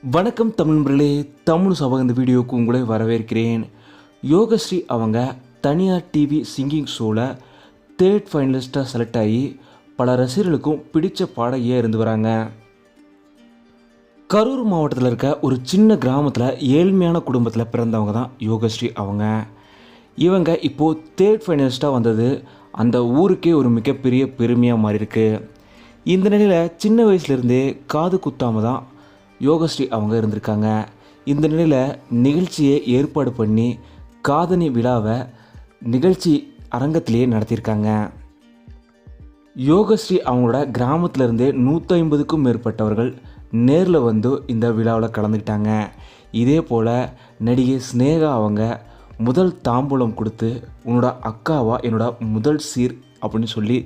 வணக்கம் தமிழ் நண்பர்களே, தமிழ் சபா இந்த வீடியோவுக்கு உங்களை வரவேற்கிறேன். யோகஸ்ரீ அவங்க தனியார் டிவி சிங்கிங் ஷோவில் 3rd ஃபைனலிஸ்ட்டாக செலக்ட் ஆகி பல ரசிகர்களுக்கும் பிடித்த பாடகியாக இருந்து வராங்க. கரூர் மாவட்டத்தில் இருக்க ஒரு சின்ன கிராமத்தில் ஏழ்மையான குடும்பத்தில் பிறந்தவங்க தான் யோகஸ்ரீ அவங்க. இவங்க இப்போது 3rd ஃபைனலிஸ்ட்டாக வந்தது அந்த ஊருக்கே ஒரு மிகப்பெரிய பெருமையாக மாறியிருக்கு. இந்த நிலையில் சின்ன வயசுலேருந்தே காது குத்தாமல் தான் யோகஸ்ரீ அவங்க இருந்திருக்காங்க. இந்த நிலையில் நிகழ்ச்சியை ஏற்பாடு பண்ணி காதணி விழாவை நிகழ்ச்சி அரங்கத்திலேயே நடத்தியிருக்காங்க. யோகஸ்ரீ அவங்களோட கிராமத்திலேருந்தே 150க்கும் மேற்பட்டவர்கள் நேரில் வந்து இந்த விழாவில் கலந்துக்கிட்டாங்க. இதே போல் நடிகை ஸ்னேகா அவங்க முதல் தாம்பூலம் கொடுத்து உன்னோட அக்காவா என்னோட முதல் சீர் அப்படின்னு சொல்லி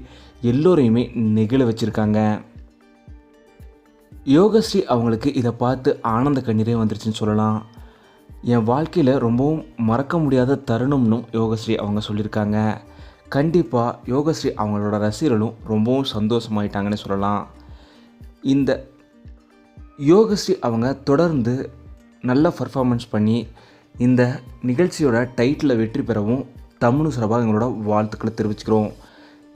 எல்லோரையுமே நெகிழ வச்சுருக்காங்க. யோகஸ்ரீ அவங்களுக்கு இதை பார்த்து ஆனந்த கண்ணீரே வந்துருச்சுன்னு சொல்லலாம். என் வாழ்க்கையில் ரொம்பவும் மறக்க முடியாத தருணம்னு யோகஸ்ரீ அவங்க சொல்லியிருக்காங்க. கண்டிப்பாக யோகஸ்ரீ அவங்களோட ரசிகர்களும் ரொம்பவும் சந்தோஷமாயிட்டாங்கன்னு சொல்லலாம். இந்த யோகஸ்ரீ அவங்க தொடர்ந்து நல்ல பர்ஃபார்மன்ஸ் பண்ணி இந்த நிகழ்ச்சியோட டைட்டிலை வெற்றி பெறவும் தமிழ் சார்பாக எங்களோட வாழ்த்துக்களை தெரிவிச்சுக்கிறோம்.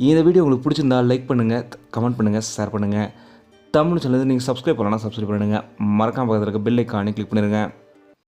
இந்த வீடியோ உங்களுக்கு பிடிச்சிருந்தால் லைக் பண்ணுங்கள், கமெண்ட் பண்ணுங்கள், ஷேர் பண்ணுங்கள். தமிழ் சேனல் நீங்கள் சப்ஸ்கிரைப் பண்ணலாம், சப்ஸ்கிரைப் பண்ணுங்கள். மறக்காம பக்கத்தில் இருக்க பெல் ஐக்கானை கிளிக் பண்ணிடுங்க.